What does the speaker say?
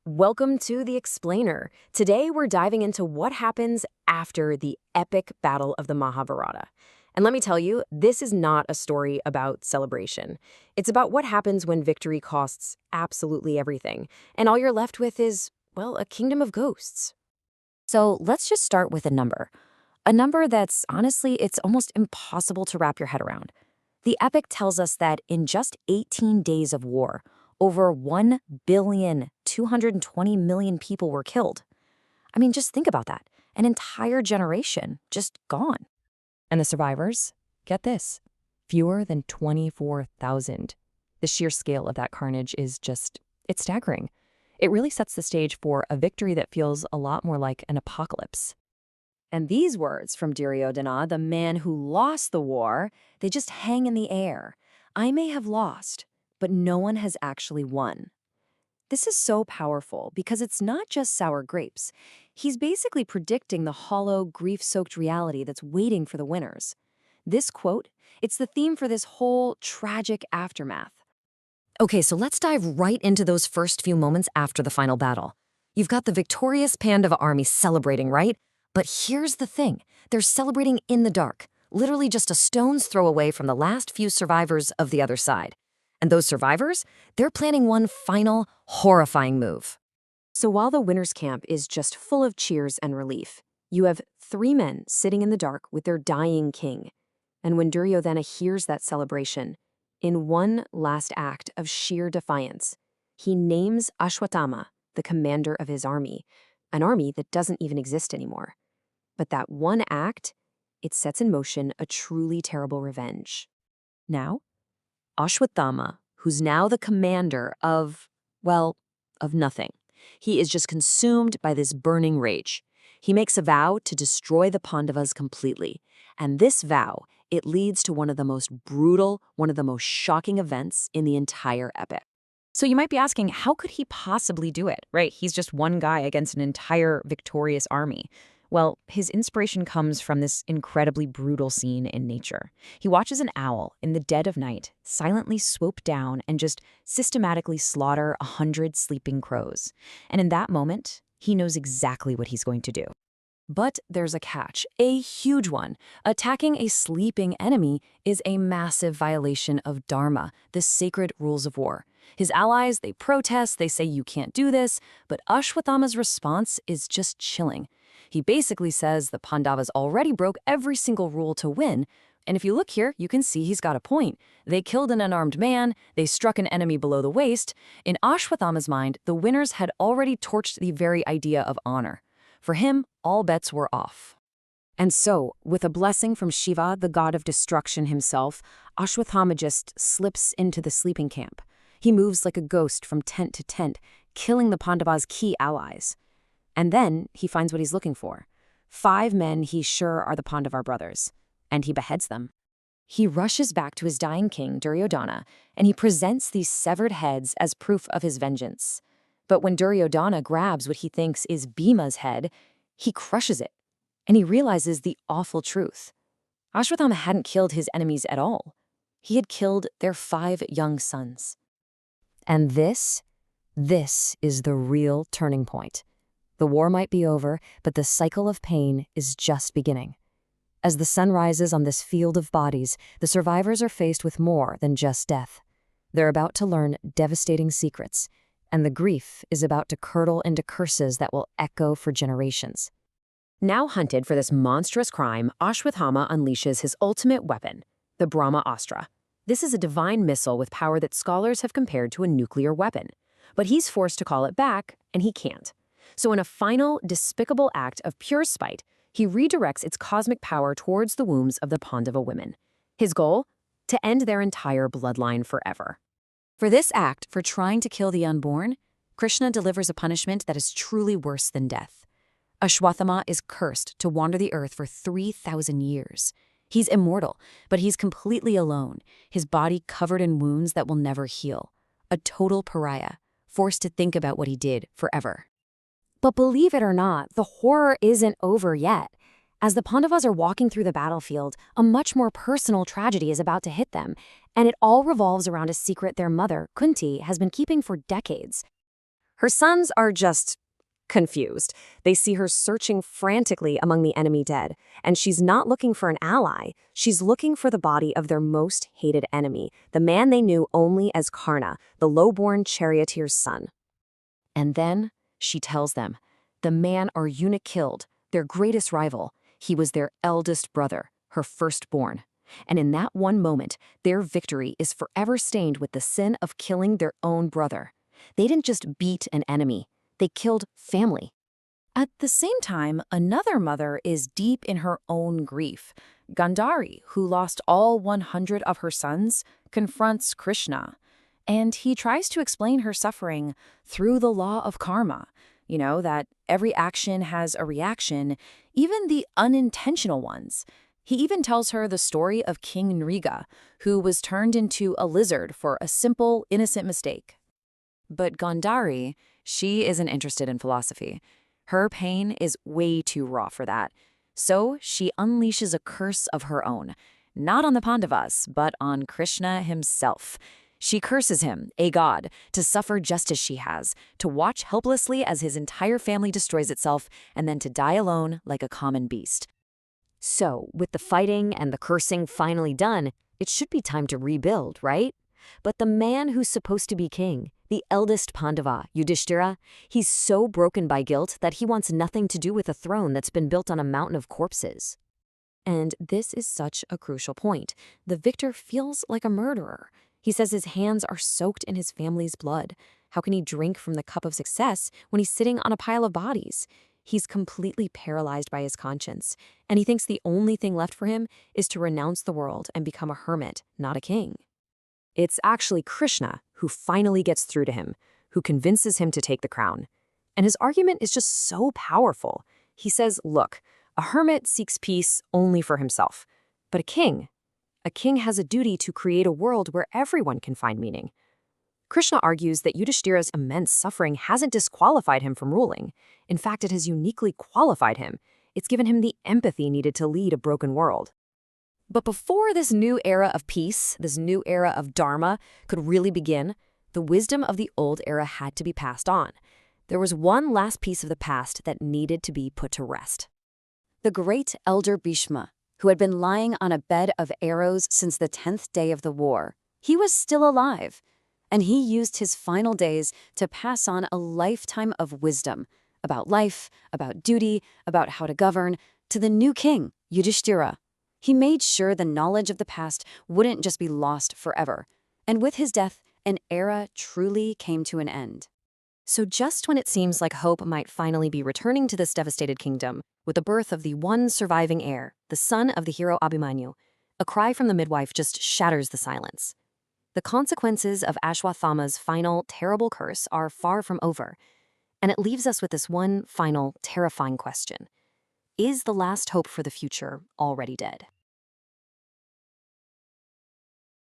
Welcome to The Explainer. Today we're diving into what happens after the epic battle of the Mahabharata. And let me tell you, this is not a story about celebration. It's about what happens when victory costs absolutely everything, and all you're left with is, well, a kingdom of ghosts. So let's just start with a number. A number that's, honestly, it's almost impossible to wrap your head around. The epic tells us that in just 18 days of war, over 1,220,000,000 people were killed. I mean, just think about that. An entire generation just gone. And the survivors? Get this. Fewer than 24,000. The sheer scale of that carnage is it's staggering. It really sets the stage for a victory that feels a lot more like an apocalypse. And these words from Duryodhana, the man who lost the war, they just hang in the air. I may have lost, but no one has actually won. This is so powerful because it's not just sour grapes. He's basically predicting the hollow, grief-soaked reality that's waiting for the winners. This quote, it's the theme for this whole tragic aftermath. Okay, so let's dive right into those first few moments after the final battle. You've got the victorious Pandava army celebrating, right? But here's the thing. They're celebrating in the dark, literally just a stone's throw away from the last few survivors of the other side. And those survivors, they're planning one final, horrifying move. So while the winner's camp is just full of cheers and relief, you have three men sitting in the dark with their dying king. And when Duryodhana hears that celebration, in one last act of sheer defiance, he names Ashwatthama, the commander of his army, an army that doesn't even exist anymore. But that one act, it sets in motion a truly terrible revenge. Now, Ashwatthama, who's now the commander of nothing. He is just consumed by this burning rage. He makes a vow to destroy the Pandavas completely. And this vow, it leads to one of the most brutal, one of the most shocking events in the entire epic. So you might be asking, how could he possibly do it, right? He's just one guy against an entire victorious army. Well, his inspiration comes from this incredibly brutal scene in nature. He watches an owl in the dead of night silently swoop down and just systematically slaughter 100 sleeping crows. And in that moment, he knows exactly what he's going to do. But there's a catch, a huge one. Attacking a sleeping enemy is a massive violation of Dharma, the sacred rules of war. His allies, they protest, they say you can't do this, but Ashwatthama's response is just chilling. He basically says the Pandavas already broke every single rule to win, and if you look here, you can see he's got a point. They killed an unarmed man, they struck an enemy below the waist. In Ashwatthama's mind, the winners had already torched the very idea of honor. For him, all bets were off. And so, with a blessing from Shiva, the god of destruction himself, Ashwatthama just slips into the sleeping camp. He moves like a ghost from tent to tent, killing the Pandavas' key allies. And then he finds what he's looking for. 5 men he's sure are the Pandava brothers, and he beheads them. He rushes back to his dying king, Duryodhana, and he presents these severed heads as proof of his vengeance. But when Duryodhana grabs what he thinks is Bhima's head, he crushes it, and he realizes the awful truth. Ashwatthama hadn't killed his enemies at all. He had killed their 5 young sons. And this is the real turning point. The war might be over, but the cycle of pain is just beginning. As the sun rises on this field of bodies, the survivors are faced with more than just death. They're about to learn devastating secrets, and the grief is about to curdle into curses that will echo for generations. Now hunted for this monstrous crime, Ashwatthama unleashes his ultimate weapon, the Brahma-astra. This is a divine missile with power that scholars have compared to a nuclear weapon. But he's forced to call it back, and he can't. So in a final, despicable act of pure spite, he redirects its cosmic power towards the wombs of the Pandava women. His goal? To end their entire bloodline forever. For this act, for trying to kill the unborn, Krishna delivers a punishment that is truly worse than death. Ashwatthama is cursed to wander the earth for 3,000 years. He's immortal, but he's completely alone, his body covered in wounds that will never heal. A total pariah, forced to think about what he did forever. But believe it or not, the horror isn't over yet. As the Pandavas are walking through the battlefield, a much more personal tragedy is about to hit them, and it all revolves around a secret their mother, Kunti, has been keeping for decades. Her sons are just confused. They see her searching frantically among the enemy dead, and she's not looking for an ally. She's looking for the body of their most hated enemy, the man they knew only as Karna, the low-born charioteer's son. And then she tells them, the man Arjuna killed, their greatest rival, he was their eldest brother, her firstborn. And in that one moment, their victory is forever stained with the sin of killing their own brother. They didn't just beat an enemy, they killed family. At the same time, another mother is deep in her own grief. Gandhari, who lost all 100 of her sons, confronts Krishna. And he tries to explain her suffering through the law of karma. You know, that every action has a reaction, even the unintentional ones. He even tells her the story of King Nriga, who was turned into a lizard for a simple, innocent mistake. But Gandhari, she isn't interested in philosophy. Her pain is way too raw for that. So she unleashes a curse of her own, not on the Pandavas, but on Krishna himself. She curses him, a god, to suffer just as she has, to watch helplessly as his entire family destroys itself, and then to die alone like a common beast. So, with the fighting and the cursing finally done, it should be time to rebuild, right? But the man who's supposed to be king, the eldest Pandava, Yudhishthira, he's so broken by guilt that he wants nothing to do with a throne that's been built on a mountain of corpses. And this is such a crucial point. The victor feels like a murderer. He says his hands are soaked in his family's blood. How can he drink from the cup of success when he's sitting on a pile of bodies? He's completely paralyzed by his conscience, and he thinks the only thing left for him is to renounce the world and become a hermit, not a king. It's actually Krishna who finally gets through to him, who convinces him to take the crown. And his argument is just so powerful. He says, look, a hermit seeks peace only for himself, but a king has a duty to create a world where everyone can find meaning. Krishna argues that Yudhishthira's immense suffering hasn't disqualified him from ruling. In fact, it has uniquely qualified him. It's given him the empathy needed to lead a broken world. But before this new era of peace, this new era of dharma, could really begin, the wisdom of the old era had to be passed on. There was one last piece of the past that needed to be put to rest. The great elder Bhishma, who had been lying on a bed of arrows since the 10th day of the war, he was still alive. And he used his final days to pass on a lifetime of wisdom about life, about duty, about how to govern, to the new king, Yudhishthira. He made sure the knowledge of the past wouldn't just be lost forever. And with his death, an era truly came to an end. So just when it seems like hope might finally be returning to this devastated kingdom, with the birth of the one surviving heir, the son of the hero Abhimanyu, a cry from the midwife just shatters the silence. The consequences of Ashwatthama's final terrible curse are far from over, and it leaves us with this one final terrifying question. Is the last hope for the future already dead?